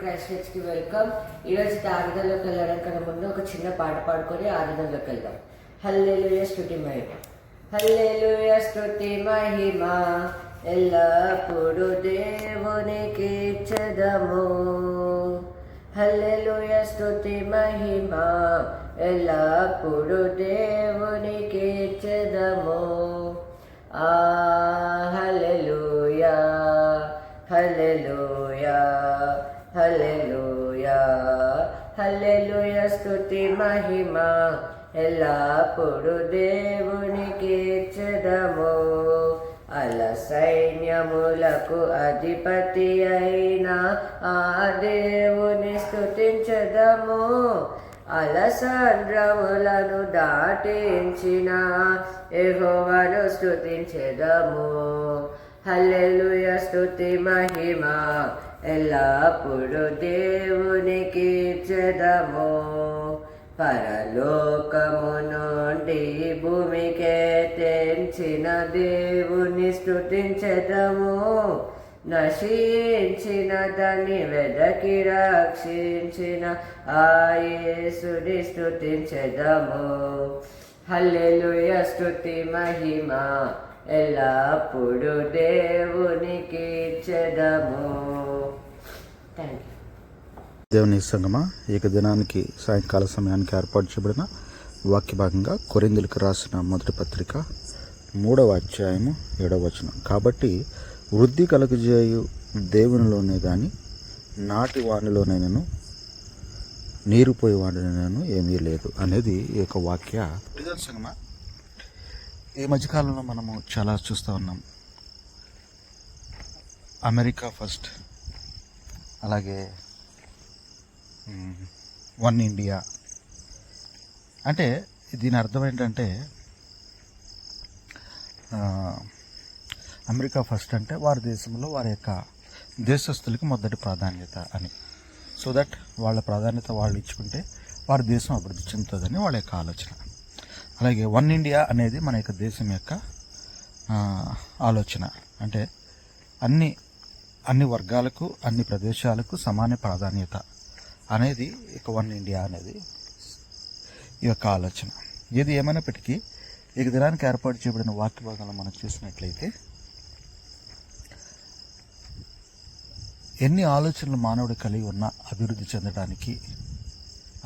Christ చర్చ్కి welcome. ఈరోజు ఆరాధనలోకి వెళ్ళడం కన్నా ముందు ఒక చిన్న పాట పాడుకొని ఆరాధనలోకి వెళ్దాం. హల్లెలూయా స్తుతి మహిమ, హల్లెలూయా స్తుతి మహిమ ఎల్లప్పుడు దేవునికి ఇచ్చెదము. హల్లెలూయా స్తుతి మహిమ ఎల్లప్పుడు దేవునికి ఇచ్చెదము. హల్లెలూయా హల్లెలూయా హల్లెలూయా హల్లెలూయా స్తుతి మహిమ ఎల్లప్పుడు దేవునికి ఇచ్చెదము. అల సైన్యములకు అధిపతి అయిన ఆ దేవుని స్తుతించెదము. అలసంద్రములను దాటించిన యెహోవాను స్తుతించెదము. హల్లెలూయా స్తుతి మహిమ ఎల్లప్పుడు దేవునికి ఇచ్చెదము. పరలోకము నుండి భూమికే తెంచిన దేవుని స్తుతించెదము. నశించిన దాన్ని వెదకి రక్షించిన ఆ యేసుని స్తుతించెదము. హల్లెలూయా స్తుతి మహిమ ఎల్లప్పుడు దేవునికి ఇచ్చెదము. Thank you. దేవుని సంగమా, ఏకదినానికి సాయంకాల సమయానికి ఏర్పాటు చేయబడిన వాక్య భాగంగా కొరింథీయులకు రాసిన మొదటి పత్రిక 3వ అధ్యాయము 7వ వచనం. కాబట్టి వృద్ధి కలుగజేయు దేవునిలోనే కానీ నాటి వాడిలోనైనాను నీరుపోయే వాడినైనాను ఏమీ లేదు అనేది ఈ యొక్క వాక్య సంగమా. ఈ మధ్యకాలంలో మనము చాలా చూస్తూ ఉన్నాం. అమెరికా ఫస్ట్, అలాగే వన్ ఇండియా. అంటే దీని అర్థం ఏంటంటే అమెరికా ఫస్ట్ అంటే వారి దేశంలో వారి యొక్క దేశస్తులకి మొదటి ప్రాధాన్యత అని. సో దట్ వాళ్ళ ప్రాధాన్యత వాళ్ళు ఇచ్చుకుంటే వారి దేశం అభివృద్ధి చెందుతుందని వాళ్ళ యొక్క ఆలోచన. అలాగే వన్ ఇండియా అనేది మన యొక్క దేశం యొక్క ఆలోచన. అంటే అన్ని వర్గాలకు అన్ని ప్రదేశాలకు సమాన ప్రాధాన్యత అనేది ఇక వన్ ఇండియా అనేది ఈ యొక్క ఆలోచన. ఏది ఏమైనప్పటికీ ఈ దినానికి ఏర్పాటు చేయబడిన వాక్య భాగంలో మనం చూసినట్లయితే ఎన్ని ఆలోచనలు మానవుడు కలిగి ఉన్నా అభివృద్ధి చెందడానికి,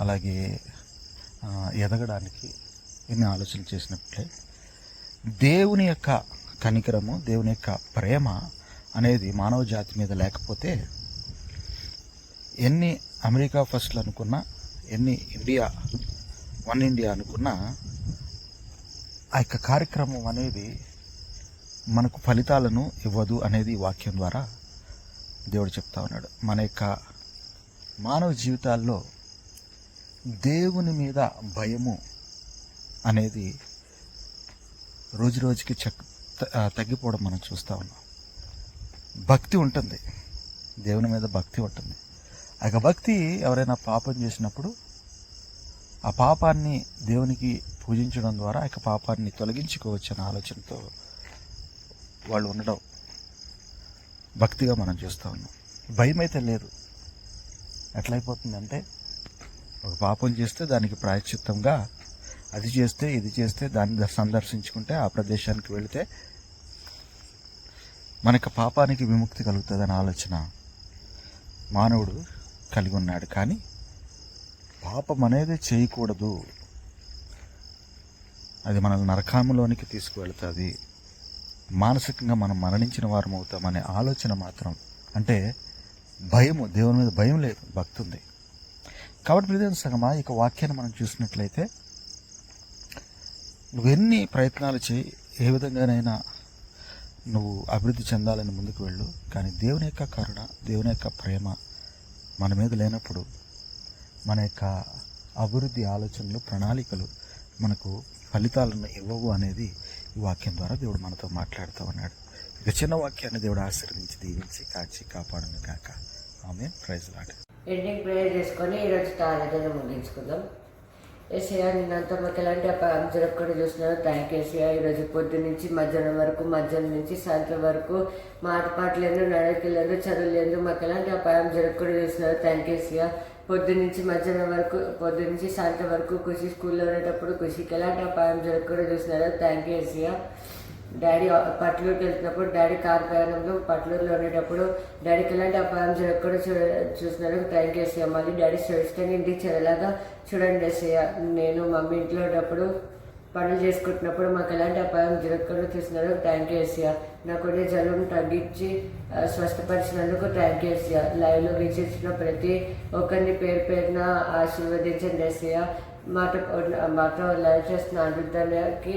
అలాగే ఎదగడానికి ఎన్ని ఆలోచనలు చేసినట్లే దేవుని యొక్క కనికరము, దేవుని యొక్క ప్రేమ అనేది మానవ జాతి మీద లేకపోతే ఎన్ని అమెరికా ఫస్ట్లు అనుకున్నా, ఎన్ని వన్ ఇండియా అనుకున్నా ఆ యొక్క కార్యక్రమం అనేది మనకు ఫలితాలను ఇవ్వదు అనేది ఈ వాక్యం ద్వారా దేవుడు చెప్తా ఉన్నాడు. మన యొక్క మానవ జీవితాల్లో దేవుని మీద భయము అనేది రోజు రోజుకి తగ్గిపోవడం మనం చూస్తూ ఉన్నాం. భక్తి ఉంటుంది, దేవుని మీద భక్తి ఉంటుంది. ఆ భక్తి ఎవరైనా పాపం చేసినప్పుడు ఆ పాపాన్ని దేవునికి పూజించడం ద్వారా ఆ పాపాన్ని తొలగించుకోవచ్చు అనే ఆలోచనతో వాళ్ళు ఉండడం భక్తిగా మనం చూస్తూ ఉన్నాం. భయం అయితే లేదు. ఎట్లయిపోతుందంటే ఒక పాపం చేస్తే దానికి ప్రాయశ్చిత్తంగా అది చేస్తే ఇది చేస్తే దాన్ని సందర్శించుకుంటే ఆ ప్రదేశానికి వెళితే మనకు పాపానికి విముక్తి కలుగుతుందనే ఆలోచన మానవుడు కలిగి ఉన్నాడు. కానీ పాపం అనేది చేయకూడదు, అది మనల్ని నరకాములోనికి తీసుకువెళుతుంది, మానసికంగా మనం మరణించిన వారం అవుతామనే ఆలోచన మాత్రం, అంటే భయము, దేవుని మీద భయం లేదు, భక్తి ఉంది. కాబట్టి ప్రియమైన సంగమా, ఇక వాక్యాన్ని మనం చూసినట్లయితే నువ్వెన్ని ప్రయత్నాలు చేయి, ఏ విధంగానైనా నువ్వు అభివృద్ధి చెందాలని ముందుకు వెళ్ళు, కానీ దేవుని యొక్క కరుణ, దేవుని యొక్క ప్రేమ మన మీద లేనప్పుడు మన యొక్క అభివృద్ధి ఆలోచనలు, ప్రణాళికలు మనకు ఫలితాలను ఇవ్వవు అనేది ఈ వాక్యం ద్వారా దేవుడు మనతో మాట్లాడుతూ ఉన్నాడు. ఇక చిన్న వాక్యాన్ని దేవుడు ఆశీర్వదించి, దీవించి, కాచి కాపాడును కాక. Amen. Praise lord. Ending prayer చేసుకొని ఈరోజు ఆరాధన ముగించుకుందాం. ఏసయ్య నిన్నంతా మాకు ఎలాంటి అపాయం జరగకుండా చూస్తున్నారు. థ్యాంక్ యూ ఏసయ్య. ఈరోజు పొద్దు నుంచి మధ్యాహ్నం వరకు, మధ్యాహ్నం నుంచి సాయంత్రం వరకు మాట పాటలేదు, నడకలేదు, చదువులేదు, మాకు ఎలాంటి అపాయం జరగకుండా చూస్తున్నారు. థ్యాంక్ యూ ఏసయ్య. పొద్దు నుంచి మధ్యాహ్నం వరకు, పొద్దు నుంచి సాయంత్రం వరకు ఖుషి స్కూల్లో ఉండేటప్పుడు ఖుషికి ఎలాంటి అపాయం జరగకుండా చూస్తున్నారు. Thank you Yesayya. డాడీ పట్లూరుకి వెళ్తున్నప్పుడు, డాడీ కారు ప్రయాణంలో పట్లూరులో ఉండేటప్పుడు డాడీకి ఎలాంటి అపాయం జరగకుండా చూస్తున్నారు. థ్యాంక్ యూ ఏసయ్య. మళ్ళీ డాడీ సురక్షితంగా ఇంటికి చేరేలాగా చూడండి ఏసయ్య. నేను మమ్మీ ఇంట్లో ఉన్నప్పుడు పనులు చేసుకుంటున్నప్పుడు మాకు ఎలాంటి అపాయం జరగకుండా చూస్తున్నారు. థ్యాంక్ యూ ఏసయ్య. నాకు ఉండే జలుబును తగ్గించి స్వస్థపరిచినందుకు థ్యాంక్ యూ ఏసయ్య. లైవ్లో వీక్షించిన ప్రతి ఒక్కరిని పేరు పేరున ఆశీర్వదించండి ఏసయ్య. మాతో లైవ్ చేస్తున్న అమృతానికి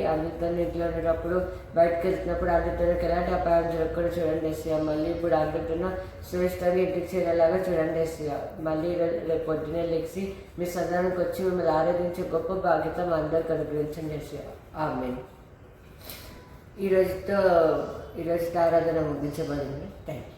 ఇంట్లో ఉండేటప్పుడు బయటకు వెళ్తున్నప్పుడు అమృతానికి ఎలాంటి అపాయం జరగకుండా చూడండి ఏసయ్య. మళ్ళీ ఇప్పుడు అమృతను సురక్షితంగా ఇంటికి చేరేలాగా చూడండి ఏసయ్య. మళ్ళీ రేపు పొద్దున్నే లెగిసి మీ సదనానికి వచ్చి మిమ్మల్ని ఆరాధించే గొప్ప బాధ్యత మా అందరికి అనుగ్రహించండి ఏసయ్య. ఆమేన్. ఈరోజుతో ఆరాధన ముగించబడింది. Thank you.